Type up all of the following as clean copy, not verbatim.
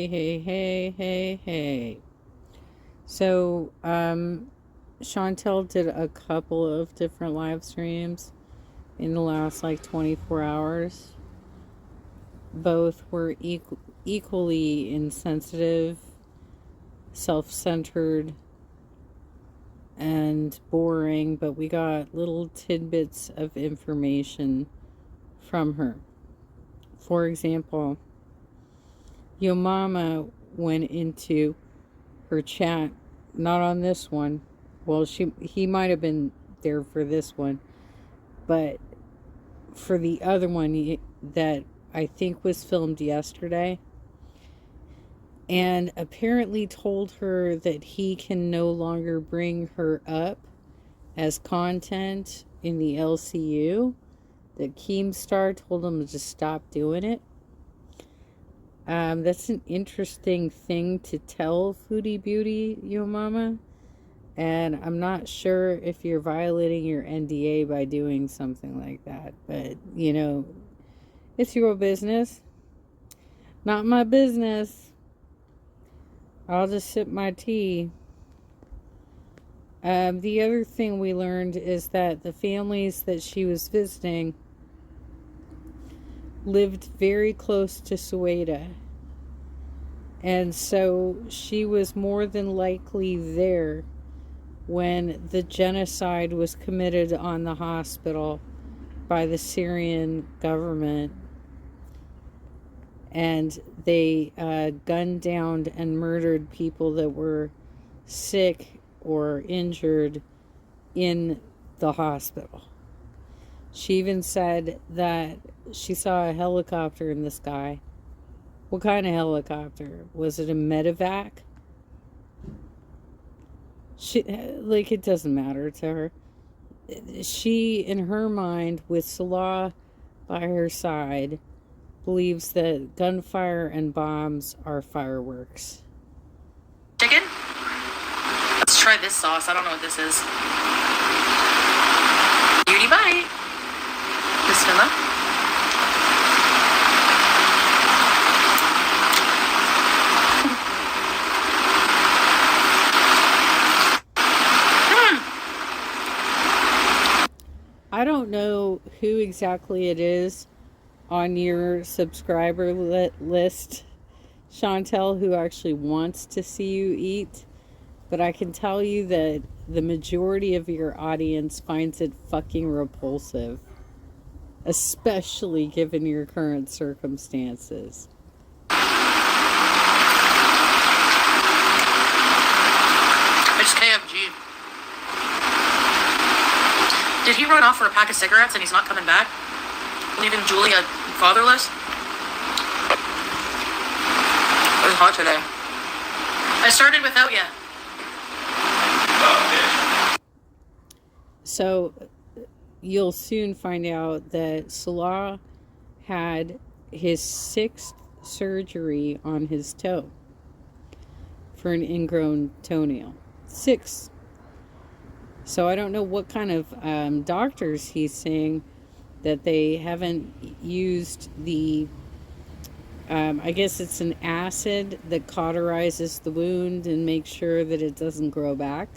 Hey. So, Chantel did a couple of different live streams in the last like 24 hours. Both were equally insensitive, self-centered, and boring, but we got little tidbits of information from her. For example, Yo Mama went into her chat, not on this one. Well, he might have been there for this one, but for the other one that I think was filmed yesterday, and apparently told her that he can no longer bring her up as content in the LCU, that Keemstar told him to just stop doing it. That's an interesting thing to tell Foodie Beauty, Yo Mama. And I'm not sure if you're violating your NDA by doing something like that. But, you know, it's your business. Not my business. I'll just sip my tea. The other thing we learned is that the families that she was visiting lived very close to Sweida. And so she was more than likely there when the genocide was committed on the hospital by the Syrian government. And they gunned down and murdered people that were sick or injured in the hospital. She even said that she saw a helicopter in the sky. What kind of helicopter? Was it a medevac? It doesn't matter to her. She, in her mind, with Salah by her side, believes that gunfire and bombs are fireworks. Chicken? Let's try this sauce. I don't know what this is. Beauty bite. Bismillah. I don't know who exactly it is on your subscriber list, Chantel, who actually wants to see you eat, but I can tell you that the majority of your audience finds it fucking repulsive, especially given your current circumstances. It's KFG. Did he run off for a pack of cigarettes and he's not coming back? Leaving Julia fatherless? It was hot today. I started without you. So you'll soon find out that Salah had his 6th surgery on his toe for an ingrown toenail. 6. So I don't know what kind of doctors he's seeing, that they haven't used the, I guess it's an acid that cauterizes the wound and makes sure that it doesn't grow back.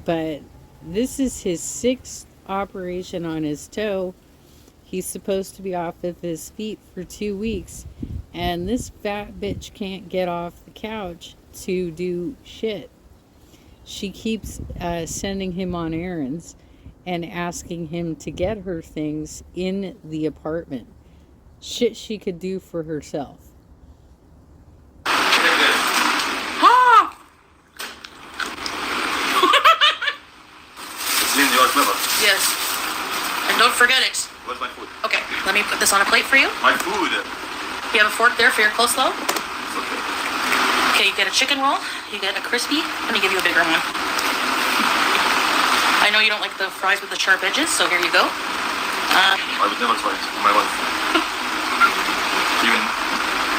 But this is his 6th operation on his toe. He's supposed to be off of his feet for 2 weeks. And this fat bitch can't get off the couch to do shit. She keeps sending him on errands and asking him to get her things in the apartment. Shit she could do for herself. Ah! You're clever. Yes. And don't forget it. Where's my food? Okay, let me put this on a plate for you. My food? You have a fork there for your coleslaw? It's okay. Okay, you get a chicken roll, you get a crispy. Let me give you a bigger one. I know you don't like the fries with the sharp edges, so here you go. I would never try it in my life. Even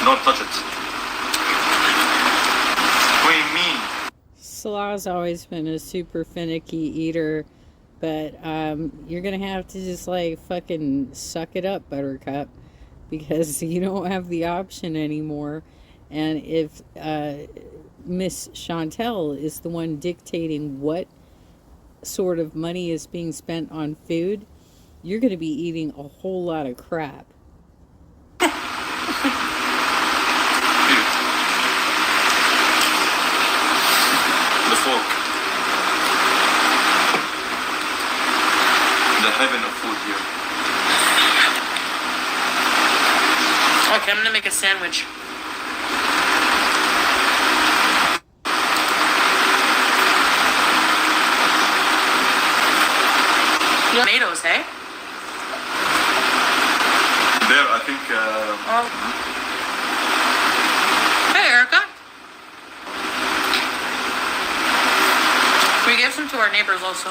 not touch it. What do you mean? Salah's always been a super finicky eater, but you're gonna have to just like fucking suck it up, Buttercup, because you don't have the option anymore. And if Miss Chantel is the one dictating what sort of money is being spent on food, you're going to be eating a whole lot of crap. The fork. The heaven of food here. Okay, I'm gonna make a sandwich. Tomatoes, hey? There, I think. Hey, Erica. We gave some to our neighbors also.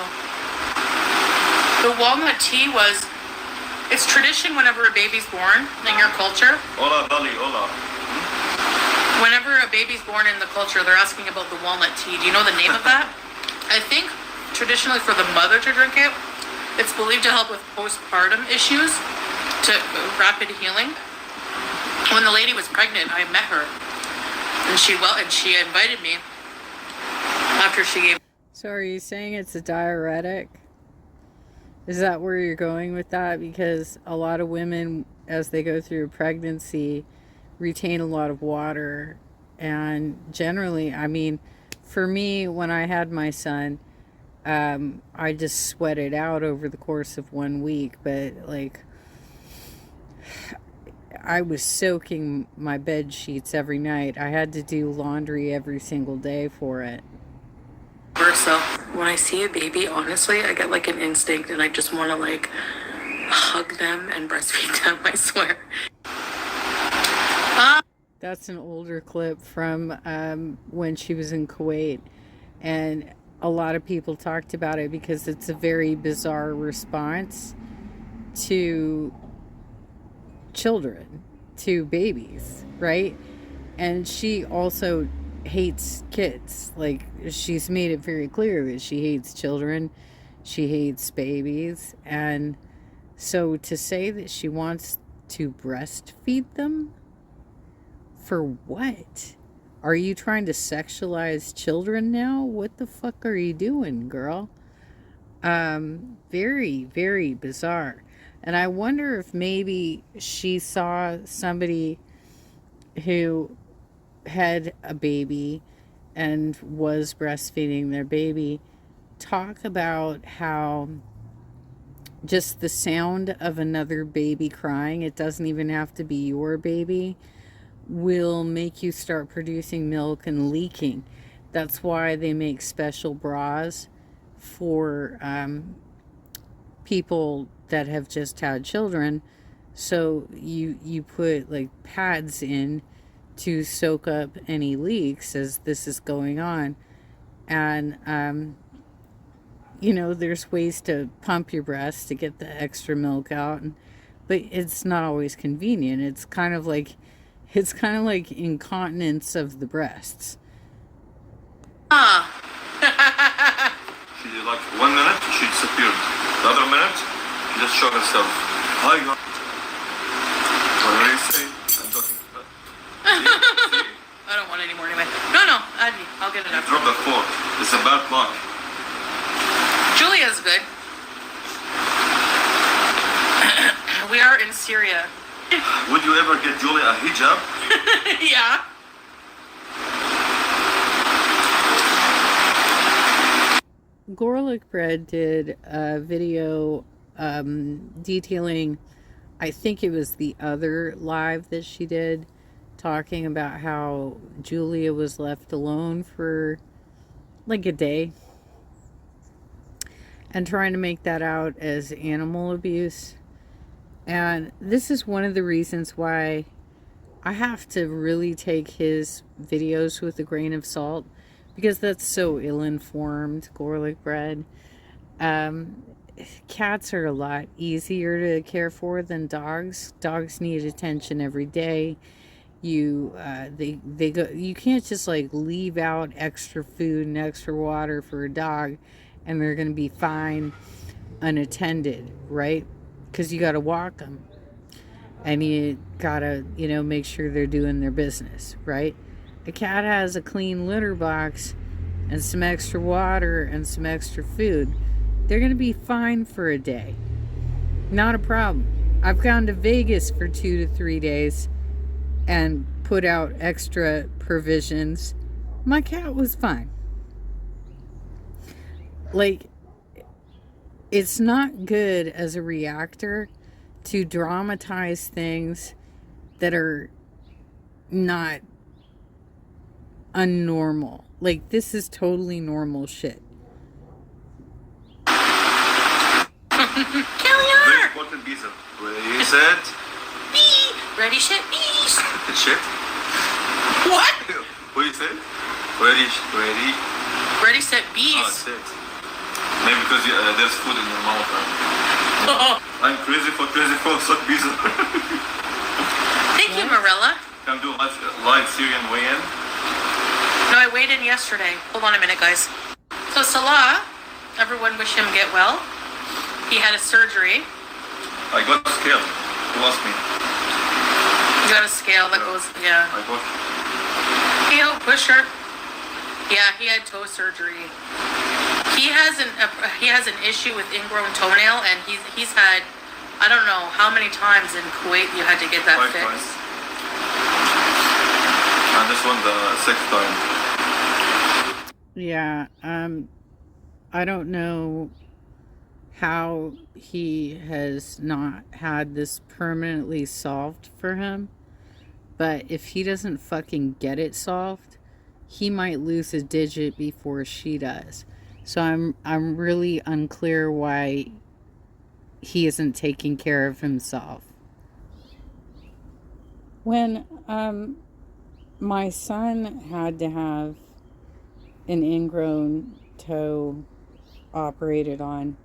The walnut tea was, it's tradition whenever a baby's born in your culture. Hola, Dali, hola. Whenever a baby's born in the culture, they're asking about the walnut tea. Do you know the name of that? I think traditionally for the mother to drink it, it's believed to help with postpartum issues, to rapid healing. When the lady was pregnant, I met her, and she invited me after she gave. So are you saying it's a diuretic? Is that where you're going with that? Because a lot of women, as they go through pregnancy, retain a lot of water. And generally, I mean, for me, when I had my son, I just sweated out over the course of 1 week. But, like, I was soaking my bed sheets every night. I had to do laundry every single day for it. Versa. When I see a baby, honestly, I get like an instinct and I just want to like hug them and breastfeed them, I swear. That's an older clip from when she was in Kuwait. And a lot of people talked about it because it's a very bizarre response to children, to babies, right? And she also hates kids. Like, she's made it very clear that she hates children, she hates babies. And so to say that she wants to breastfeed them, for what? Are you trying to sexualize children now? What the fuck are you doing, girl? Very, very bizarre. And I wonder if maybe she saw somebody who had a baby and was breastfeeding their baby talk about how just the sound of another baby crying, it doesn't even have to be your baby, will make you start producing milk and leaking. That's why they make special bras for people that have just had children. So you put like pads in to soak up any leaks as this is going on. And you know, there's ways to pump your breast to get the extra milk out, but it's not always convenient. It's kind of like incontinence of the breasts. She did like 1 minute, she disappeared. The other minute, she just showed herself. Hi, God. What are you saying? I'm joking. See? I don't want any more anyway. No, I'll get it You after. drop the fork. It's a bad luck. Julia's good. We are in Syria. Would you ever get Julie a hijab? Yeah. Garlic Bread did a video detailing, I think it was the other live that she did, talking about how Julia was left alone for like a day and trying to make that out as animal abuse. And this is one of the reasons why I have to really take his videos with a grain of salt, because that's so ill-informed, Garlic Bread. Cats are a lot easier to care for than dogs. Dogs need attention every day. You can't just like leave out extra food and extra water for a dog and they're going to be fine unattended, right? Because you got to walk them. and you gotta, make sure they're doing their business, right? A cat has a clean litter box and some extra water and some extra food. They're gonna be fine for a day. Not a problem. I've gone to Vegas for 2 to 3 days and put out extra provisions. My cat was fine. Like, it's not good as a reactor to dramatize things that are not unnormal. Like, this is totally normal shit. Very important piece of ready, set. Bee. Ready, set, bees. Shit. What? What do you say? Ready. Ready, set, bees. Oh, shit. Maybe because there's food in your mouth. I'm crazy for suck bees. Thank you, Marilla. Can do live Syrian weigh-in? No, I weighed in yesterday. Hold on a minute, guys. So Salah, everyone wish him get well. He had a surgery. I got a scale. You lost me. You got a scale that goes, yeah. I got. Hey, pusher. Yeah, he had toe surgery. He has an issue with ingrown toenail, and he's had, I don't know how many times in Kuwait you had to get that 5 fixed. times. And this one the 6th time. Yeah, I don't know how he has not had this permanently solved for him, but if he doesn't fucking get it solved, he might lose a digit before she does. So I'm really unclear why he isn't taking care of himself. When my son had to have an ingrown toe operated on,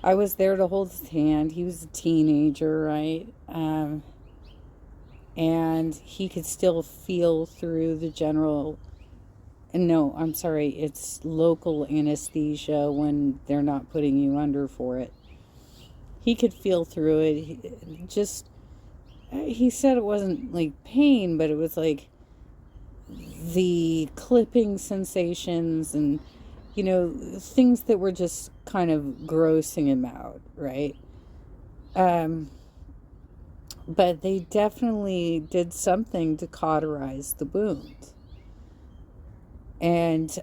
I was there to hold his hand. He was a teenager, right? And he could still feel through the general... No, I'm sorry. It's local anesthesia when they're not putting you under for it. He could feel through it. He said it wasn't like pain, but it was like the clipping sensations and, things that were just kind of grossing him out, right? But they definitely did something to cauterize the wound. And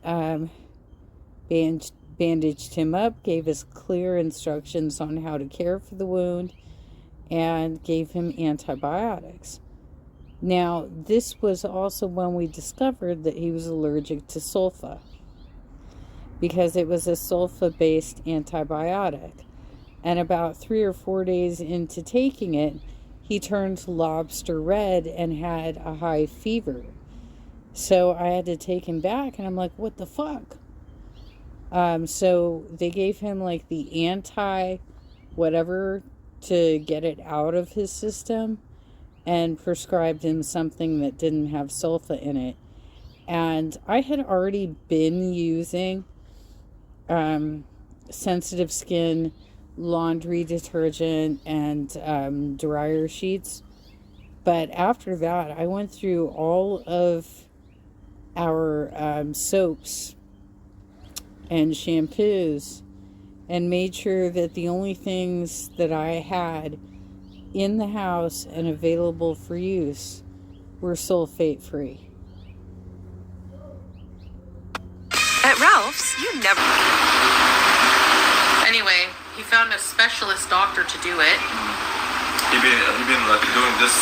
bandaged him up, gave us clear instructions on how to care for the wound, and gave him antibiotics. Now, this was also when we discovered that he was allergic to sulfa, because it was a sulfa-based antibiotic. And about 3 or 4 days into taking it, he turned lobster red and had a high fever. So I had to take him back, and I'm like, what the fuck? So they gave him like the anti-whatever to get it out of his system, and prescribed him something that didn't have sulfa in it. And I had already been using sensitive skin laundry detergent and dryer sheets. But after that, I went through all of our soaps and shampoos and made sure that the only things that I had in the house and available for use were sulfate free. At Ralph's, you never... Anyway, he found a specialist doctor to do it. He been like doing this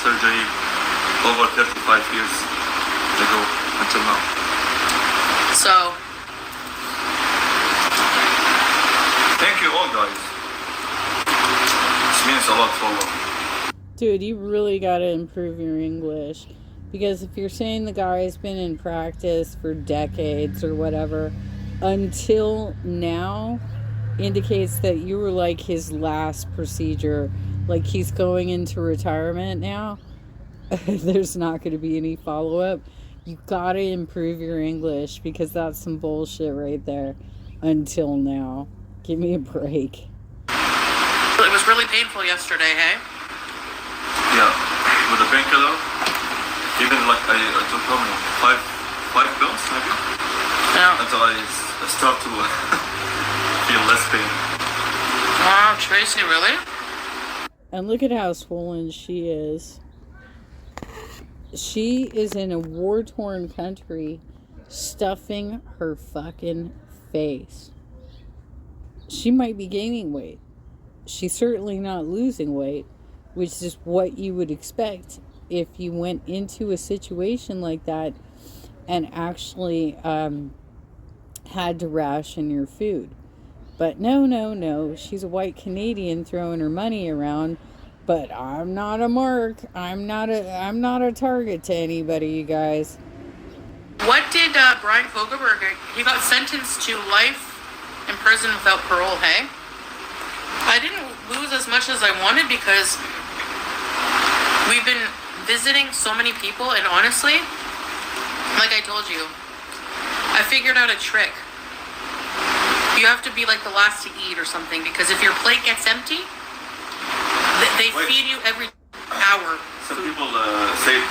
surgery over 35 years ago until now. So, thank you all, guys. This means a lot for us. Dude, you really gotta improve your English. Because if you're saying the guy's been in practice for decades or whatever, until now, indicates that you were like his last procedure. Like he's going into retirement now. There's not going to be any follow-up. You gotta improve your English, because that's some bullshit right there. Until now. Give me a break. it was really painful yesterday, hey? painkiller. Even like I took how many? Five pills maybe. Yeah. Until I start to feel less pain. Wow, Tracy, really? And look at how swollen she is. She is in a war-torn country, stuffing her fucking face. She might be gaining weight. She's certainly not losing weight, which is what you would expect if you went into a situation like that and actually had to ration your food. But no. She's a white Canadian throwing her money around. But I'm not a mark. I'm not a target to anybody, you guys. What did Brian Fogelberg? He got sentenced to life in prison without parole. Hey, I didn't lose as much as I wanted because we've been visiting so many people, and honestly, like I told you, I figured out a trick. You have to be like the last to eat or something, because if your plate gets empty, they feed you every hour. Some people say...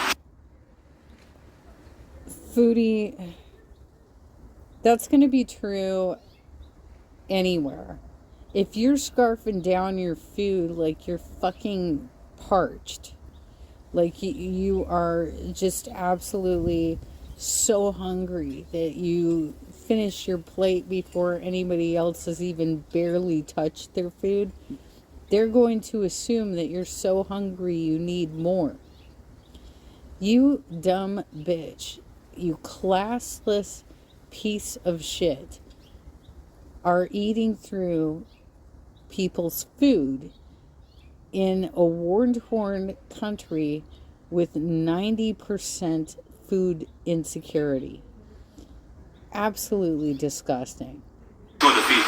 Foodie, that's going to be true anywhere. If you're scarfing down your food like you're fucking parched, like you are just absolutely so hungry that you finish your plate before anybody else has even barely touched their food, they're going to assume that you're so hungry you need more. You dumb bitch, you classless piece of shit, are eating through people's food in a war-torn country with 90% food insecurity. Absolutely disgusting. Show the feet.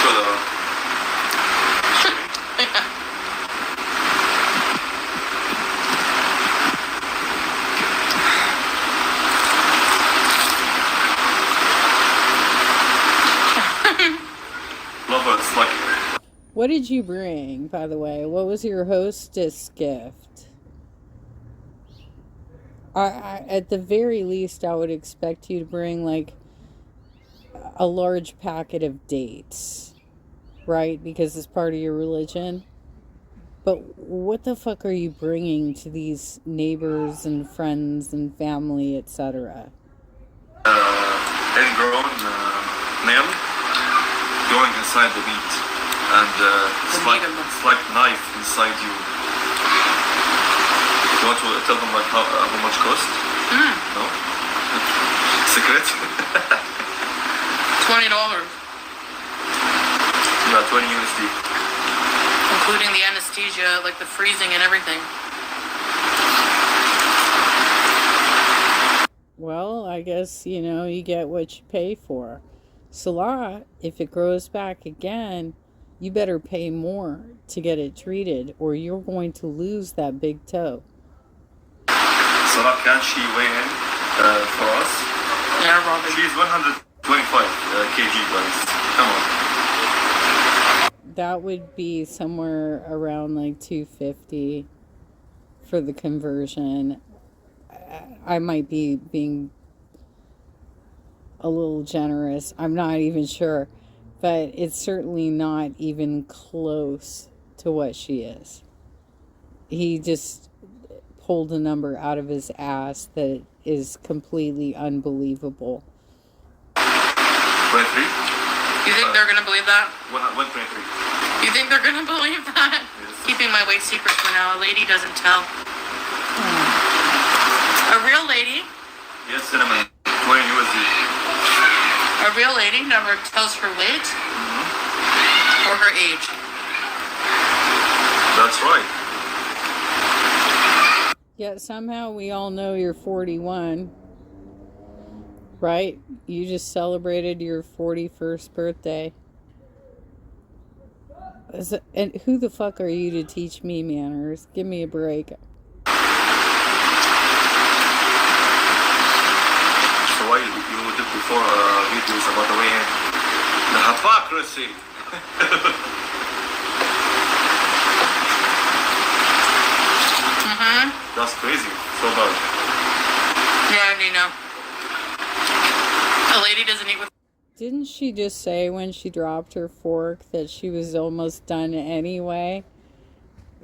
Show the... It's like... What did you bring, by the way? What was your hostess gift? At the very least, I would expect you to bring, like, a large packet of dates, right? Because it's part of your religion. But what the fuck are you bringing to these neighbors and friends and family, etc.? Ingrown nail going inside the meat, and it's like knife inside you. You want to tell them like how much cost? No? Secret? $20. Yeah, 20 USD. Including the anesthesia, like the freezing and everything. Well, I guess, you get what you pay for. Salah, if it grows back again, you better pay more to get it treated, or you're going to lose that big toe. Salah, can she weigh in for us? Yeah, Robin. She's 125 kg, guys. Come on. That would be somewhere around like 250 for the conversion. I might be being a little generous. I'm not even sure. But it's certainly not even close to what she is. He just pulled a number out of his ass that is completely unbelievable. 23? You think they're going to believe that? 123. You think they're going to believe that? Yes. Keeping my weight secret for now. A lady doesn't tell. A real lady? Yes, cinnamon. 20 USD. A real lady never tells her weight or her age. That's right. Yet somehow we all know you're 41. Right? You just celebrated your 41st birthday. And who the fuck are you to teach me manners? Give me a break. So why you did before videos about the way in? The hypocrisy. That's crazy. So bad. Yeah, Nina. A lady doesn't eat with. Didn't she just say when she dropped her fork that she was almost done anyway?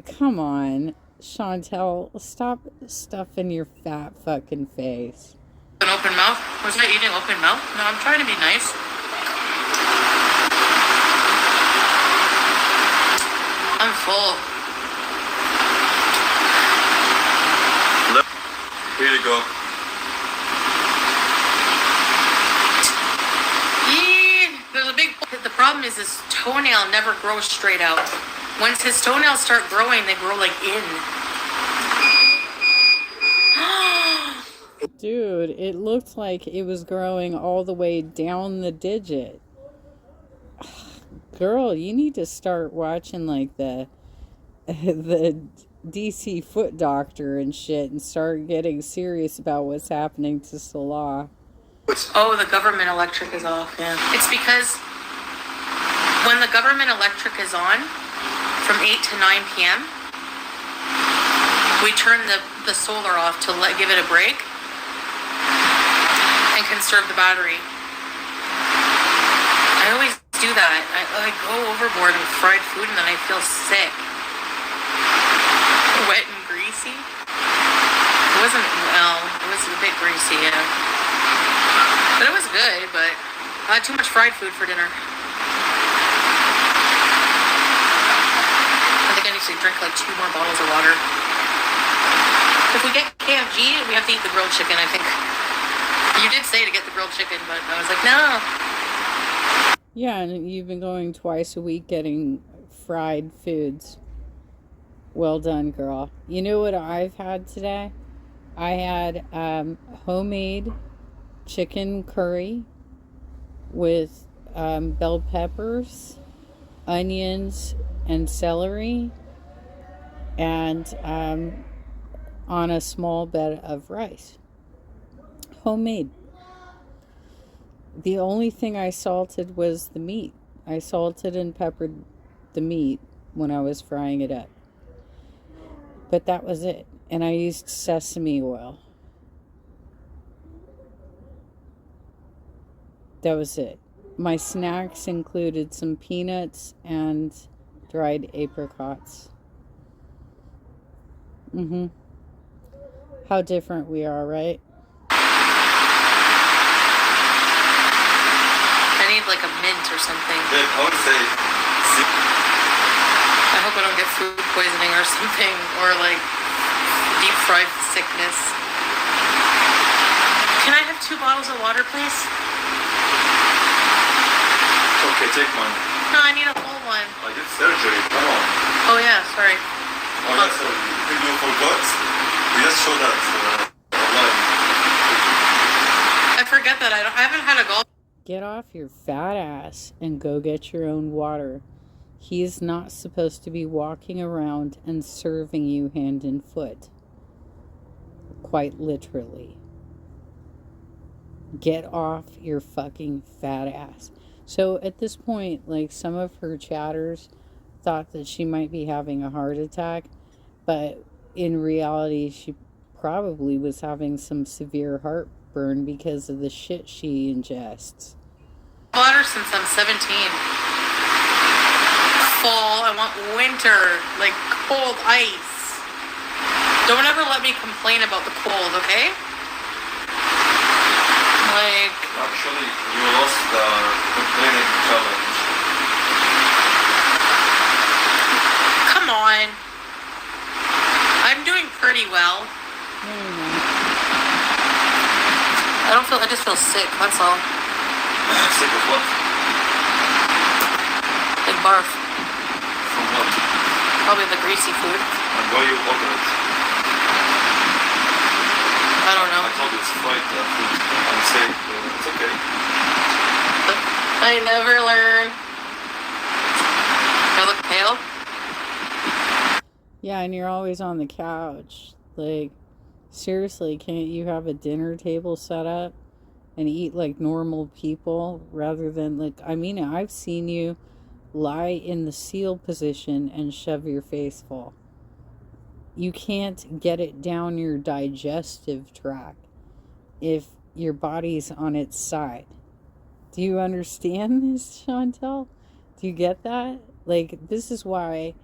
Come on, Chantel, stop stuffing your fat fucking face. An open mouth? Was I eating open mouth? No, I'm trying to be nice. I'm full. Here you go. There's a big. The problem is his toenail never grows straight out. Once his toenails start growing, they grow like in. Dude, it looked like it was growing all the way down the digit. Girl, you need to start watching like the DC foot doctor and shit and start getting serious about what's happening to Salah. Oh, the government electric is off, yeah. It's because when the government electric is on, from 8 to 9 p.m., we turn the solar off to give it a break and conserve the battery. I always do that. I go overboard with fried food and then I feel sick. Wet and greasy. It wasn't, well, it was a bit greasy, yeah. But it was good, but I had too much fried food for dinner. I think I need to drink like 2 more bottles of water. If we get KFG, we have to eat the grilled chicken, I think. You did say to get the grilled chicken, but I was like, no. Yeah, and you've been going twice a week getting fried foods. Well done, girl. You know what I've had today? I had homemade chicken curry with bell peppers, onions, and celery, and on a small bed of rice. Homemade. The only thing I salted was the meat. I salted and peppered the meat when I was frying it up. But that was it. And I used sesame oil. That was it. My snacks included some peanuts and dried apricots. How different we are, right? I need like a mint or something. Yeah, I would say. I hope I don't get food poisoning or something, or like deep fried sickness. Can I have 2 bottles of water, please? Okay, take mine. No, I need a whole one. I did surgery. Come on. Oh yeah, sorry. Oh, yeah, sorry. You think you forgot? We just showed that online. I forget that I haven't had a golf. Get off your fat ass and go get your own water. He is not supposed to be walking around and serving you hand and foot. Quite literally. Get off your fucking fat ass. So at this point, like, some of her chatters thought that she might be having a heart attack, but in reality, she probably was having some severe heartburn because of the shit she ingests. Water since I'm 17. Fall, I want winter, like cold ice. Don't ever let me complain about the cold, okay? Like, Actually, you lost the complaining challenge. come on. I'm doing pretty well. I just feel sick, that's all. Sick of what? Like barf. From what? Probably the greasy food. And why you order it? I don't know. I told you it's fried food. I'm saying it's okay. I never learn. I look pale. Yeah, and you're always on the couch. Like, seriously, can't you have a dinner table set up and eat like normal people rather than like, I mean, I've seen you lie in the seal position and shove your face full. You can't get it down your digestive tract if your body's on its side. Do you understand this, Chantel? Do you get that? Like, this is why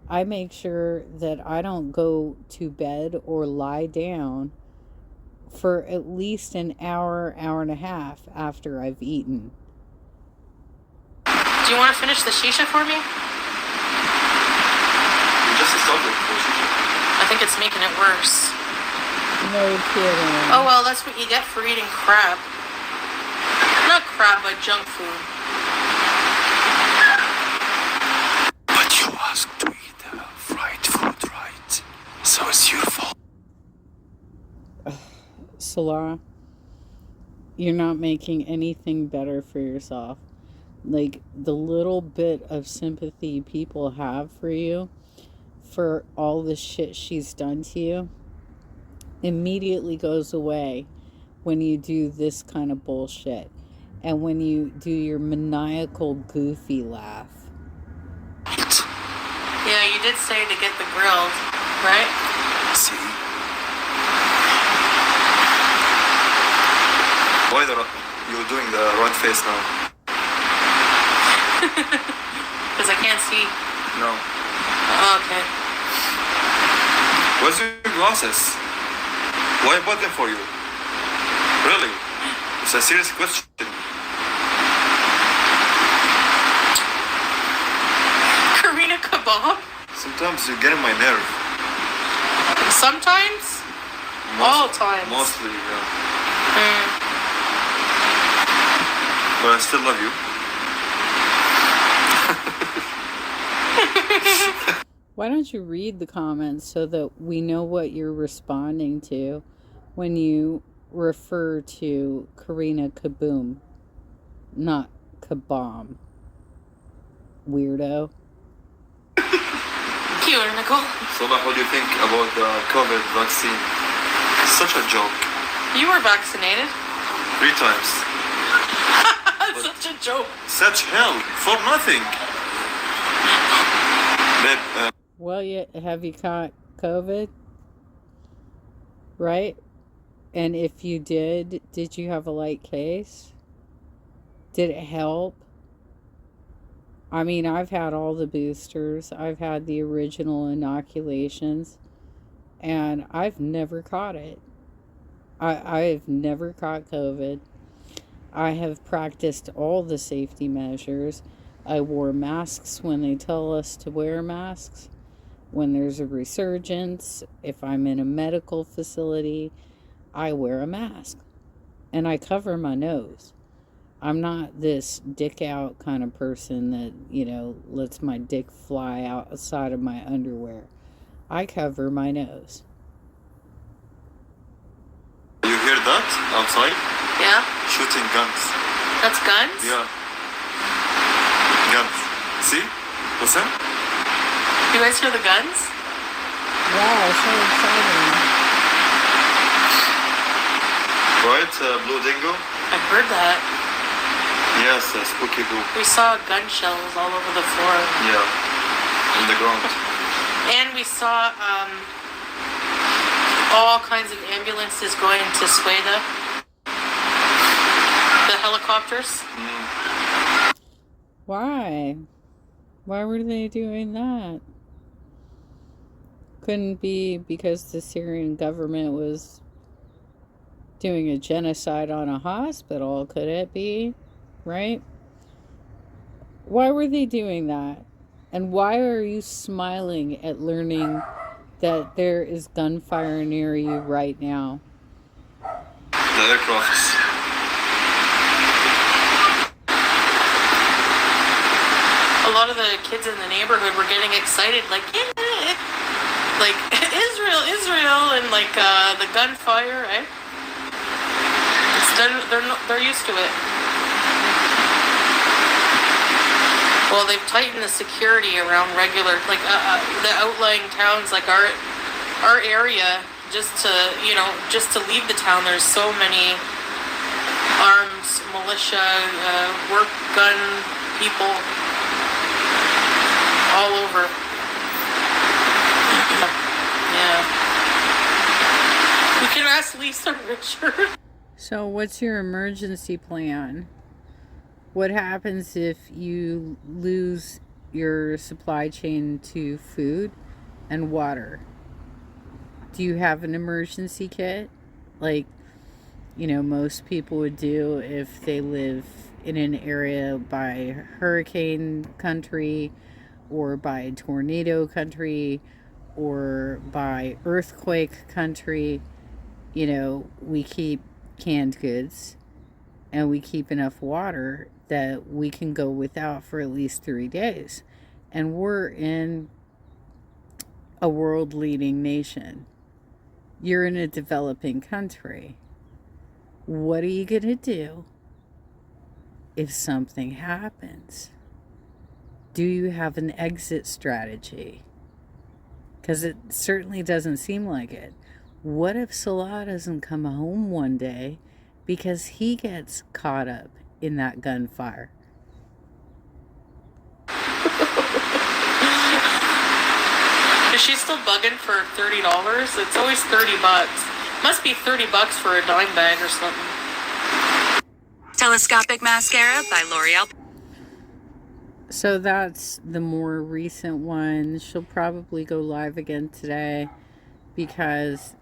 I make sure that I don't go to bed or lie down for at least an hour, hour and a half after I've eaten. Do you want to finish the shisha for me? You just started. I think it's making it worse. No kidding. Oh well, that's what you get for eating crap. Not crap, but junk food. But you asked to eat fried food, right? So it's your fault. Salah, you're not making anything better for yourself. Like, the little bit of sympathy people have for you for all the shit she's done to you immediately goes away when you do this kind of bullshit and when you do your maniacal goofy laugh. Yeah, you did say to get the grilled, right? See? Why you're doing the red face now? Because I can't see. No. Oh, okay. Where's your glasses? Why I bought them for you? Really? It's a serious question. Karina kebab? Sometimes you get in my nerve. Sometimes? All times. Mostly, yeah. But I still love you. Why don't you read the comments so that we know what you're responding to when you refer to Karina Kaboom, not Kabam, weirdo. Cute, Nicole. Salah, what do you think about the COVID vaccine? It's such a joke. You were vaccinated. 3 times. Such a joke. Such hell for nothing. Babe, Well, have you caught COVID? Right? And if you did you have a light case? Did it help? I mean, I've had all the boosters. I've had the original inoculations. And I've never caught it. I've never caught COVID. I have practiced all the safety measures. I wore masks when they tell us to wear masks. When there's a resurgence, if I'm in a medical facility, I wear a mask. And I cover my nose. I'm not this dick out kind of person that, lets my dick fly outside of my underwear. I cover my nose. you hear that outside? Yeah? Shooting guns. That's guns? Yeah. Guns. See? Listen. You guys hear the guns? Wow, so exciting. Right, Blue Dingo? I heard that. Yes, Spooky Blue. We saw gun shells all over the floor. Yeah. In the ground. And we saw all kinds of ambulances going to Sweida. The helicopters. Why? Why were they doing that? Couldn't be because the Syrian government was doing a genocide on a hospital, could it be? Right? Why were they doing that? And why are you smiling at learning that there is gunfire near you right now? The aircrafts. A lot of the kids in the neighborhood were getting excited, like, yeah, like Israel, and like the gunfire, eh? They're used to it. Well, they've tightened the security around regular, like the outlying towns, like our area. Just to leave the town, there's so many arms, militia, work gun people all over. Yeah. Yeah. We can ask Lisa Richard. So what's your emergency plan? What happens if you lose your supply chain to food and water? Do you have an emergency kit? Like, most people would do if they live in an area by hurricane country or by tornado country or by earthquake country. We keep canned goods and we keep enough water that we can go without for at least 3 days. And we're in a world leading nation. You're in a developing country. What are you going to do if something happens? Do you have an exit strategy? Because it certainly doesn't seem like it. What if Salah doesn't come home one day because he gets caught up in that gunfire? Is she still bugging for $30? It's always $30. Must be $30 for a dime bag or something. Telescopic Mascara by L'Oreal. So that's the more recent one. She'll probably go live again today because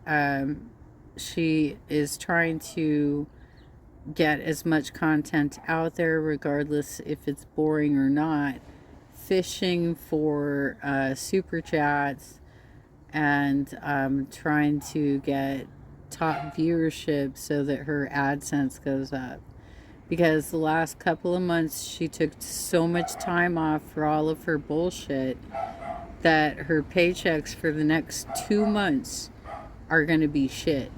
she is trying to get as much content out there, regardless if it's boring or not. Fishing for super chats and trying to get top viewership so that her AdSense goes up. Because the last couple of months she took so much time off for all of her bullshit that her paychecks for the next 2 months are going to be shit.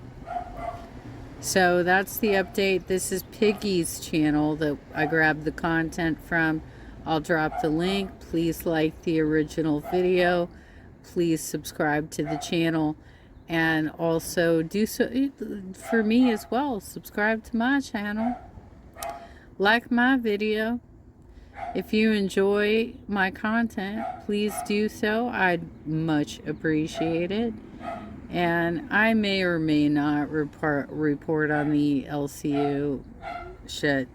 So that's the update. This is Piggy's channel that I grabbed the content from. I'll drop the link. Please like the original video. Please subscribe to the channel. And also do so for me as well. Subscribe to my channel. Like my video. If you enjoy my content, please do so. I'd much appreciate it. And I may or may not report on the LCU shit.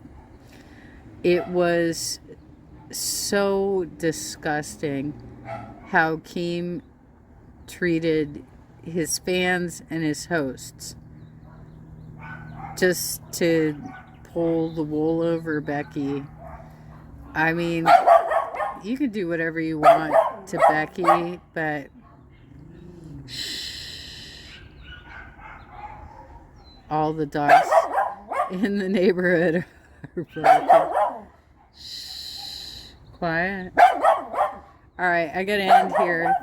It was so disgusting how Keem treated his fans and his hosts. Just to pull the wool over Becky. I mean, you can do whatever you want to Becky, but all the dogs in the neighborhood are barking. Quiet. All right, I gotta end here.